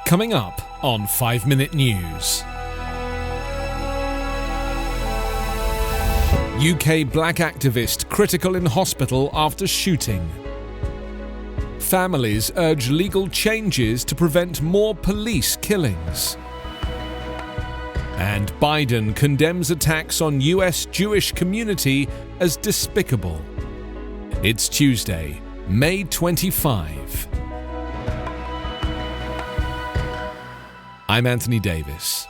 Coming up on 5 Minute News. UK black activist critical in hospital after shooting. Families urge legal changes to prevent more police killings. And Biden condemns attacks on US Jewish community as despicable. It's Tuesday, May 25. I'm Anthony Davis.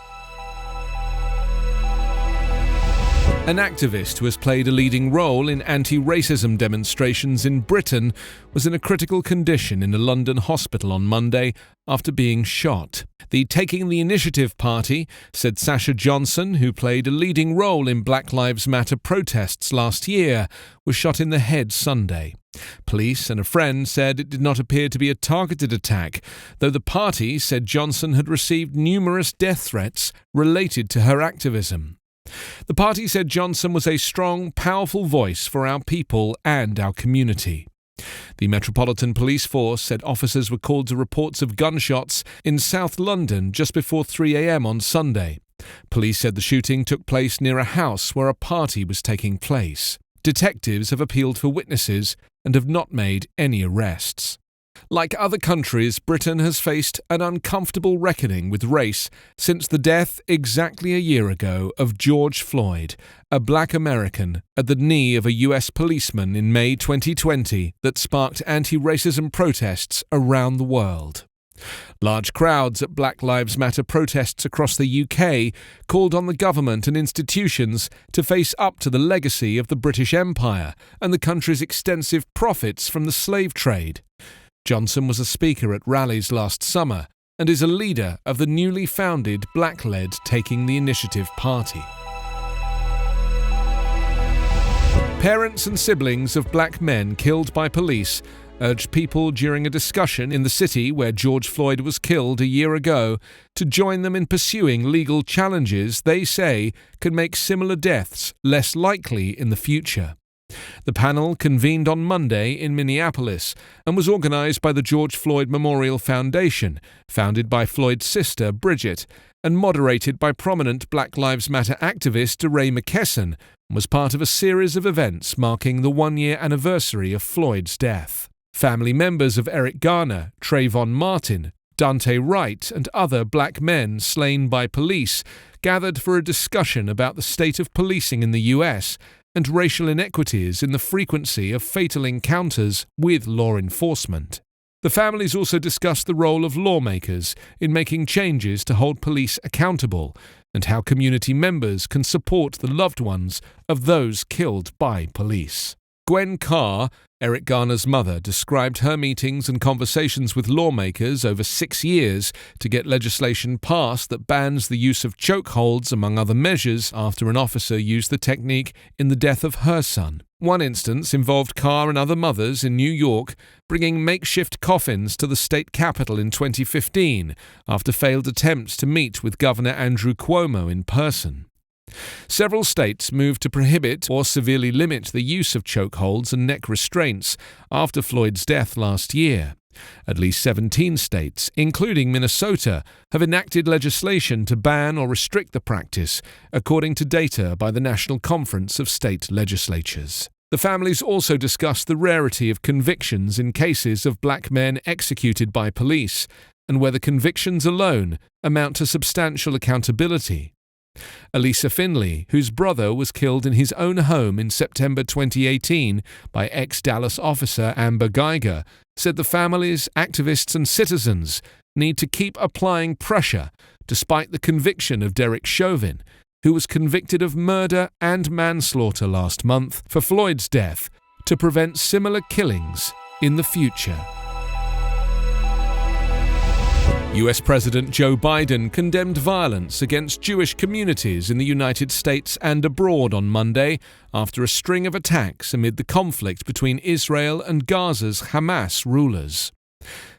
An activist who has played a leading role in anti-racism demonstrations in Britain was in a critical condition in a London hospital on Monday after being shot. The Taking the Initiative party said Sasha Johnson, who played a leading role in Black Lives Matter protests last year, was shot in the head Sunday. Police and a friend said it did not appear to be a targeted attack, though the party said Johnson had received numerous death threats related to her activism. The party said Johnson was a strong, powerful voice for our people and our community. The Metropolitan Police Force said officers were called to reports of gunshots in South London just before 3 a.m. on Sunday. Police said the shooting took place near a house where a party was taking place. Detectives have appealed for witnesses and have not made any arrests. Like other countries, Britain has faced an uncomfortable reckoning with race since the death exactly a year ago of George Floyd, a black American, at the knee of a US policeman in May 2020 that sparked anti-racism protests around the world. Large crowds at Black Lives Matter protests across the UK called on the government and institutions to face up to the legacy of the British Empire and the country's extensive profits from the slave trade. Johnson was a speaker at rallies last summer and is a leader of the newly founded black-led Taking the Initiative party. Parents and siblings of black men killed by police urged people during a discussion in the city where George Floyd was killed a year ago to join them in pursuing legal challenges they say could make similar deaths less likely in the future. The panel convened on Monday in Minneapolis and was organized by the George Floyd Memorial Foundation, founded by Floyd's sister, Bridget, and moderated by prominent Black Lives Matter activist DeRay McKesson, and was part of a series of events marking the one-year anniversary of Floyd's death. Family members of Eric Garner, Trayvon Martin, Dante Wright, and other black men slain by police gathered for a discussion about the state of policing in the US and racial inequities in the frequency of fatal encounters with law enforcement. The families also discussed the role of lawmakers in making changes to hold police accountable and how community members can support the loved ones of those killed by police. Gwen Carr, Eric Garner's mother, described her meetings and conversations with lawmakers over 6 years to get legislation passed that bans the use of chokeholds, among other measures, after an officer used the technique in the death of her son. One instance involved Carr and other mothers in New York bringing makeshift coffins to the state capitol in 2015 after failed attempts to meet with Governor Andrew Cuomo in person. Several states moved to prohibit or severely limit the use of chokeholds and neck restraints after Floyd's death last year. At least 17 states, including Minnesota, have enacted legislation to ban or restrict the practice, according to data by the National Conference of State Legislatures. The families also discussed the rarity of convictions in cases of black men executed by police, and whether convictions alone amount to substantial accountability. Elisa Finley, whose brother was killed in his own home in September 2018 by ex-Dallas officer Amber Geiger, said the families, activists and citizens need to keep applying pressure despite the conviction of Derek Chauvin, who was convicted of murder and manslaughter last month for Floyd's death, to prevent similar killings in the future. US President Joe Biden condemned violence against Jewish communities in the United States and abroad on Monday after a string of attacks amid the conflict between Israel and Gaza's Hamas rulers.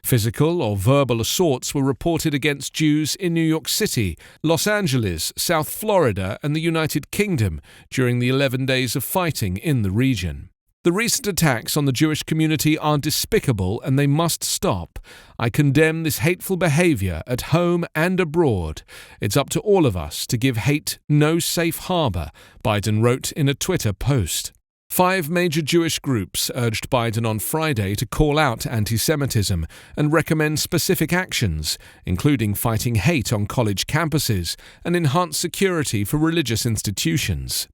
Physical or verbal assaults were reported against Jews in New York City, Los Angeles, South Florida, and the United Kingdom during the 11 days of fighting in the region. The recent attacks on the Jewish community are despicable and they must stop. I condemn this hateful behavior at home and abroad. It's up to all of us to give hate no safe harbor, Biden wrote in a Twitter post. 5 major Jewish groups urged Biden on Friday to call out anti-Semitism and recommend specific actions, including fighting hate on college campuses and enhanced security for religious institutions.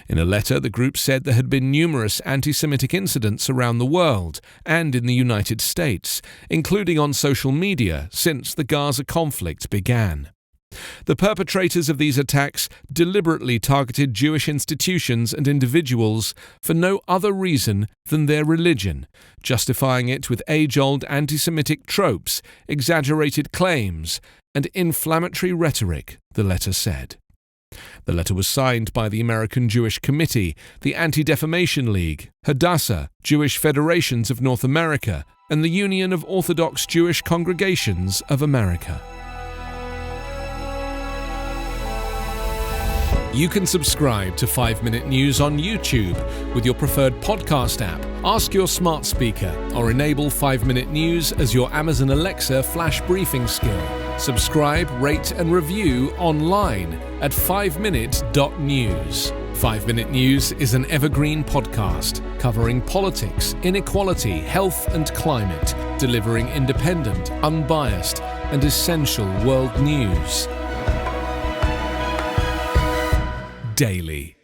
In a letter, the group said there had been numerous anti-Semitic incidents around the world and in the United States, including on social media, since the Gaza conflict began. The perpetrators of these attacks deliberately targeted Jewish institutions and individuals for no other reason than their religion, justifying it with age-old anti-Semitic tropes, exaggerated claims, and inflammatory rhetoric, the letter said. The letter was signed by the American Jewish Committee, the Anti-Defamation League, Hadassah, Jewish Federations of North America, and the Union of Orthodox Jewish Congregations of America. You can subscribe to 5 Minute News on YouTube with your preferred podcast app. Ask your smart speaker or enable 5 Minute News as your Amazon Alexa flash briefing skill. Subscribe, rate and review online at 5minute.news. 5 Minute News is an Evergreen Podcast covering politics, inequality, health and climate, delivering independent, unbiased and essential world news daily.